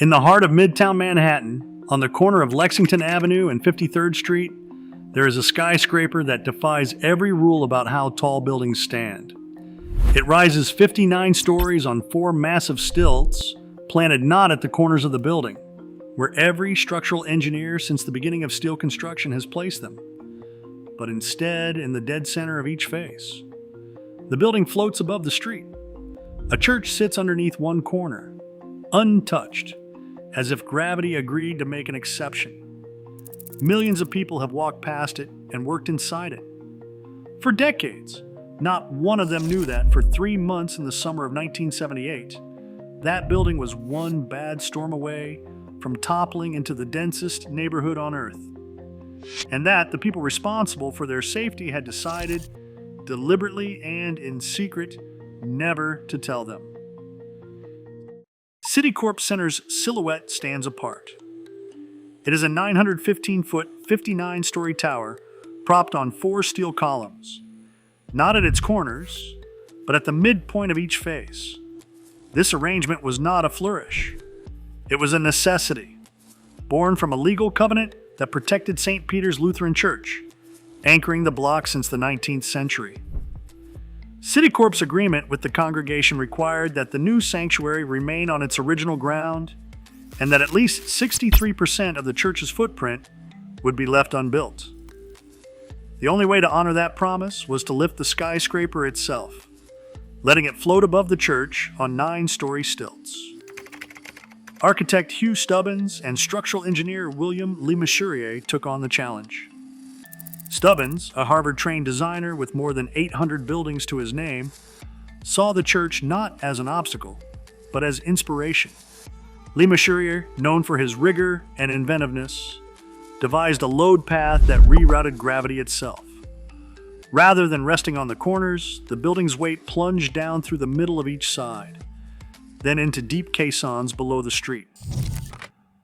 In the heart of Midtown Manhattan, on the corner of Lexington Avenue and 53rd Street, there is a skyscraper that defies every rule about how tall buildings stand. It rises 59 stories on 4 massive stilts, planted not at the corners of the building, where every structural engineer since the beginning of steel construction has placed them, but instead in the dead center of each face. The building floats above the street. A church sits underneath one corner, untouched, as if gravity agreed to make an exception. Millions of people have walked past it and worked inside it. For decades, not one of them knew that for 3 months in the summer of 1978, that building was one bad storm away from toppling into the densest neighborhood on Earth. And that the people responsible for their safety had decided, deliberately and in secret, never to tell them. Citicorp Center's silhouette stands apart. It is a 915-foot, 59-story tower propped on 4 steel columns, not at its corners, but at the midpoint of each face. This arrangement was not a flourish. It was a necessity, born from a legal covenant that protected St. Peter's Lutheran Church, anchoring the block since the 19th century. Citicorp's agreement with the congregation required that the new sanctuary remain on its original ground and that at least 63% of the church's footprint would be left unbuilt. The only way to honor that promise was to lift the skyscraper itself, letting it float above the church on 9-story stilts. Architect Hugh Stubbins and structural engineer William Lemessurier took on the challenge. Stubbins, a Harvard-trained designer with more than 800 buildings to his name, saw the church not as an obstacle, but as inspiration. Lemessurier, known for his rigor and inventiveness, devised a load path that rerouted gravity itself. Rather than resting on the corners, the building's weight plunged down through the middle of each side, then into deep caissons below the street.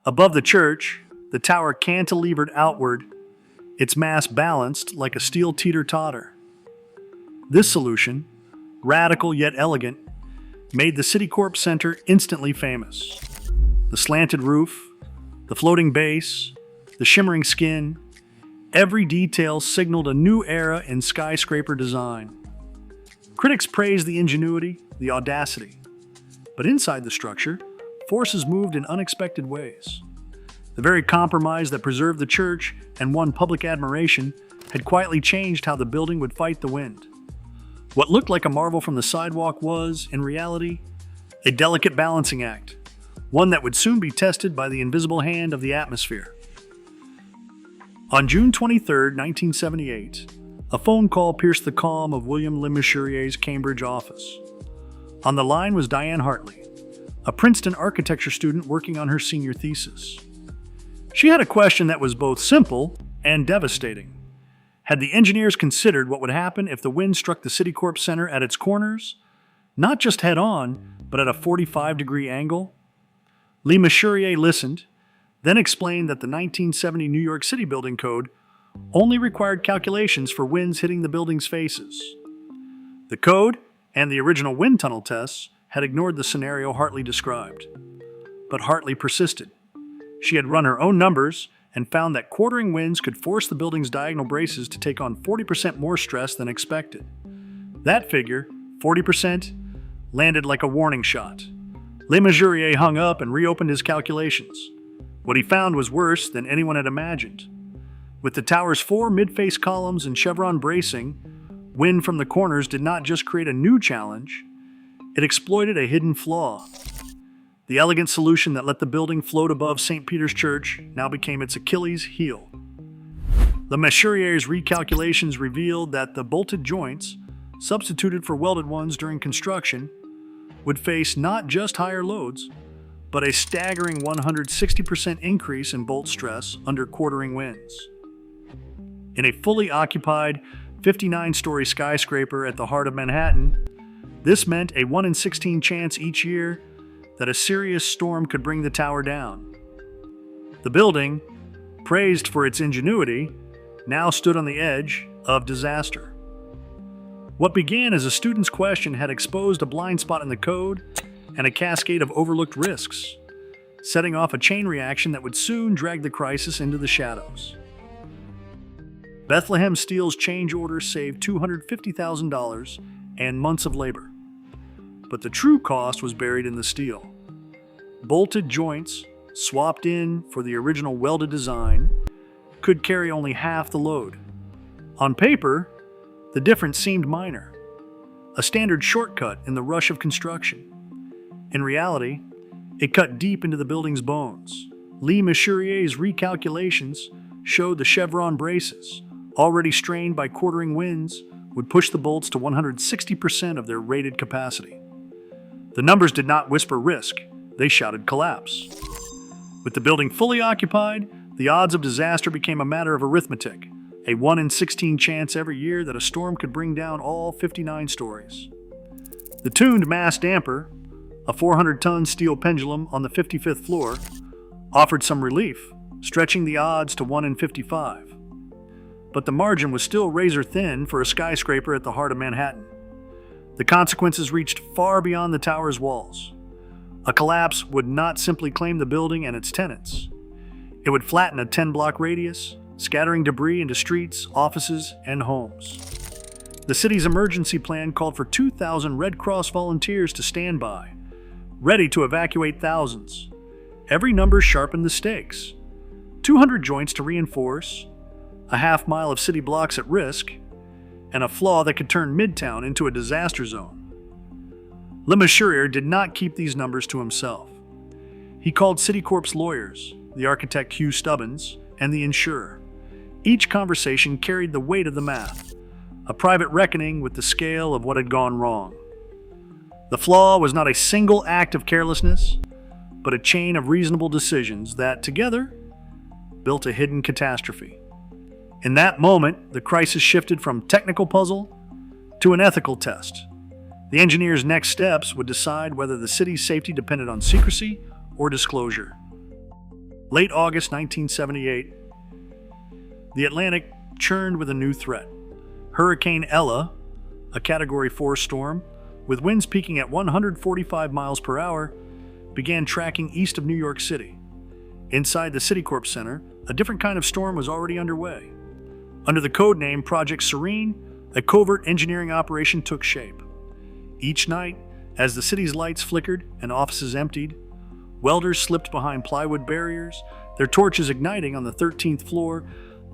Above the church, the tower cantilevered outward, its mass balanced like a steel teeter-totter. This solution, radical yet elegant, made the Citicorp Center instantly famous. The slanted roof, the floating base, the shimmering skin, every detail signaled a new era in skyscraper design. Critics praised the ingenuity, the audacity. But inside the structure, forces moved in unexpected ways. The very compromise that preserved the church and won public admiration had quietly changed how the building would fight the wind. What looked like a marvel from the sidewalk was, in reality, a delicate balancing act, one that would soon be tested by the invisible hand of the atmosphere. On June 23, 1978, a phone call pierced the calm of William Lemessurier's Cambridge office. On the line was Diane Hartley, a Princeton architecture student working on her senior thesis. She had a question that was both simple and devastating. Had the engineers considered what would happen if the wind struck the Citicorp Center at its corners, not just head-on, but at a 45-degree angle? Lemessurier listened, then explained that the 1970 New York City Building Code only required calculations for winds hitting the building's faces. The code and the original wind tunnel tests had ignored the scenario Hartley described. But Hartley persisted. She had run her own numbers and found that quartering winds could force the building's diagonal braces to take on 40% more stress than expected. That figure, 40%, landed like a warning shot. Lemessurier hung up and reopened his calculations. What he found was worse than anyone had imagined. With the tower's 4 mid-face columns and chevron bracing, wind from the corners did not just create a new challenge, it exploited a hidden flaw. The elegant solution that let the building float above St. Peter's Church now became its Achilles heel. Lemessurier's recalculations revealed that the bolted joints, substituted for welded ones during construction, would face not just higher loads, but a staggering 160% increase in bolt stress under quartering winds. In a fully occupied 59-story skyscraper at the heart of Manhattan, this meant a 1 in 16 chance each year that a serious storm could bring the tower down. The building, praised for its ingenuity, now stood on the edge of disaster. What began as a student's question had exposed a blind spot in the code and a cascade of overlooked risks. setting off a chain reaction that would soon drag the crisis into the shadows. Bethlehem Steel's change order saved $250,000 and months of labor. But the true cost was buried in the steel. Bolted joints, swapped in for the original welded design, could carry only half the load. On paper, the difference seemed minor, a standard shortcut in the rush of construction. In reality, it cut deep into the building's bones. Lee Messurier's recalculations showed the chevron braces, already strained by quartering winds, would push the bolts to 160% of their rated capacity. The numbers did not whisper risk, they shouted collapse. With the building fully occupied, the odds of disaster became a matter of arithmetic, a 1 in 16 chance every year that a storm could bring down all 59 stories. The tuned mass damper, a 400-ton steel pendulum on the 55th floor, offered some relief, stretching the odds to 1 in 55. But the margin was still razor thin for a skyscraper at the heart of Manhattan. The consequences reached far beyond the tower's walls. A collapse would not simply claim the building and its tenants. It would flatten a 10-block radius, scattering debris into streets, offices, and homes. The city's emergency plan called for 2,000 Red Cross volunteers to stand by, ready to evacuate thousands. Every number sharpened the stakes. 200 joints to reinforce, a half mile of city blocks at risk, and a flaw that could turn Midtown into a disaster zone. Le Mesurier did not keep these numbers to himself. He called Citicorp's lawyers, the architect Hugh Stubbins, and the insurer. Each conversation carried the weight of the math, a private reckoning with the scale of what had gone wrong. The flaw was not a single act of carelessness, but a chain of reasonable decisions that, together, built a hidden catastrophe. In that moment, the crisis shifted from technical puzzle to an ethical test. The engineer's next steps would decide whether the city's safety depended on secrecy or disclosure. Late August 1978, the Atlantic churned with a new threat. Hurricane Ella, a Category 4 storm, with winds peaking at 145 miles per hour, began tracking east of New York City. Inside the Citicorp Center, a different kind of storm was already underway. Under the code name Project Serene, a covert engineering operation took shape. Each night, as the city's lights flickered and offices emptied, welders slipped behind plywood barriers, their torches igniting on the 13th floor,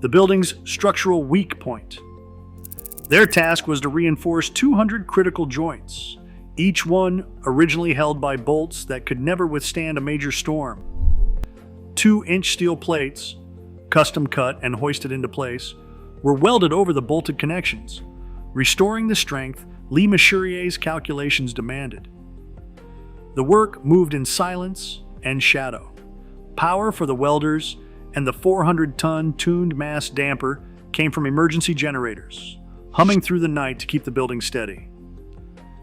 the building's structural weak point. Their task was to reinforce 200 critical joints, each one originally held by bolts that could never withstand a major storm. 2-inch steel plates, custom cut and hoisted into place, were welded over the bolted connections, restoring the strength Lee Mesurier's calculations demanded. The work moved in silence and shadow. Power for the welders and the 400-ton tuned mass damper came from emergency generators, humming through the night to keep the building steady.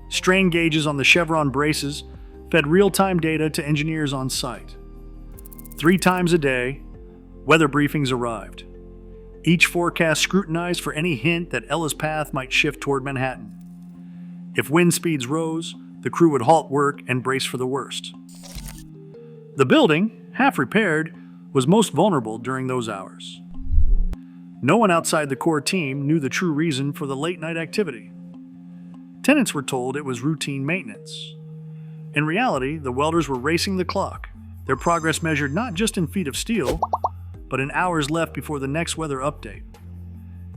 Strain gauges on the chevron braces fed real-time data to engineers on site. 3 times a day, weather briefings arrived. Each forecast scrutinized for any hint that Ella's path might shift toward Manhattan. If wind speeds rose, the crew would halt work and brace for the worst. The building, half repaired, was most vulnerable during those hours. No one outside the core team knew the true reason for the late-night activity. Tenants were told it was routine maintenance. In reality, the welders were racing the clock, their progress measured not just in feet of steel, but in hours left before the next weather update.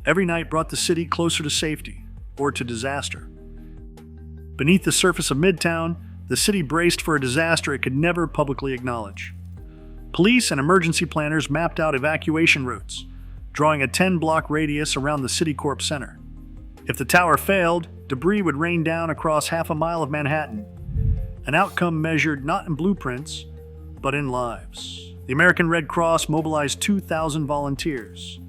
Every night brought the city closer to safety, or to disaster. Beneath the surface of Midtown, the city braced for a disaster it could never publicly acknowledge. Police and emergency planners mapped out evacuation routes, drawing a 10-block radius around the Citicorp Center. If the tower failed, debris would rain down across half a mile of Manhattan, an outcome measured not in blueprints, but in lives. The American Red Cross mobilized 2,000 volunteers,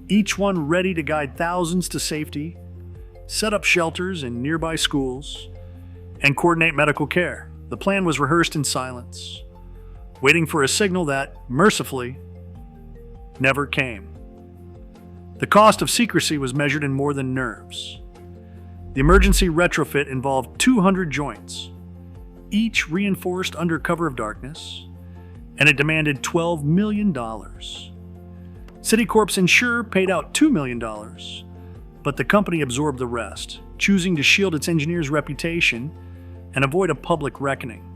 each one ready to guide thousands to safety, set up shelters in nearby schools, and coordinate medical care. The plan was rehearsed in silence, waiting for a signal that, mercifully, never came. The cost of secrecy was measured in more than nerves. The emergency retrofit involved 200 joints, each reinforced under cover of darkness, and it demanded $12 million. Citicorp's insurer paid out $2 million, but the company absorbed the rest, choosing to shield its engineers' reputation and avoid a public reckoning.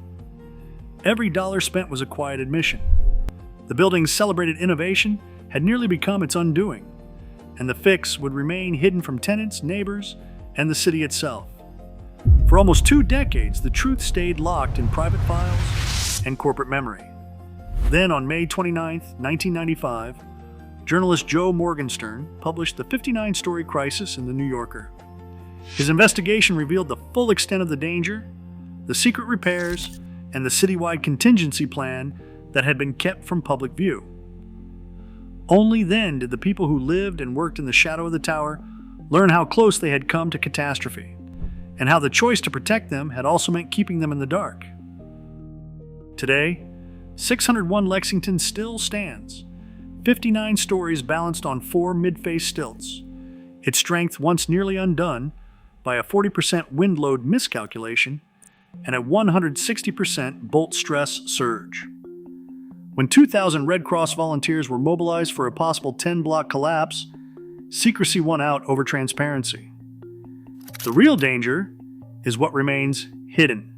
Every dollar spent was a quiet admission. The building's celebrated innovation had nearly become its undoing, and the fix would remain hidden from tenants, neighbors, and the city itself. For almost 2 decades, the truth stayed locked in private files and corporate memory. Then, on May 29, 1995, journalist Joe Morgenstern published The 59-Story Crisis in The New Yorker. His investigation revealed the full extent of the danger, the secret repairs, and the citywide contingency plan that had been kept from public view. Only then did the people who lived and worked in the shadow of the tower learn how close they had come to catastrophe, and how the choice to protect them had also meant keeping them in the dark. Today, 601 Lexington still stands, 59 stories balanced on 4 mid-face stilts, its strength once nearly undone by a 40% wind load miscalculation and a 160% bolt stress surge. When 2,000 Red Cross volunteers were mobilized for a possible 10-block collapse, secrecy won out over transparency. The real danger is what remains hidden.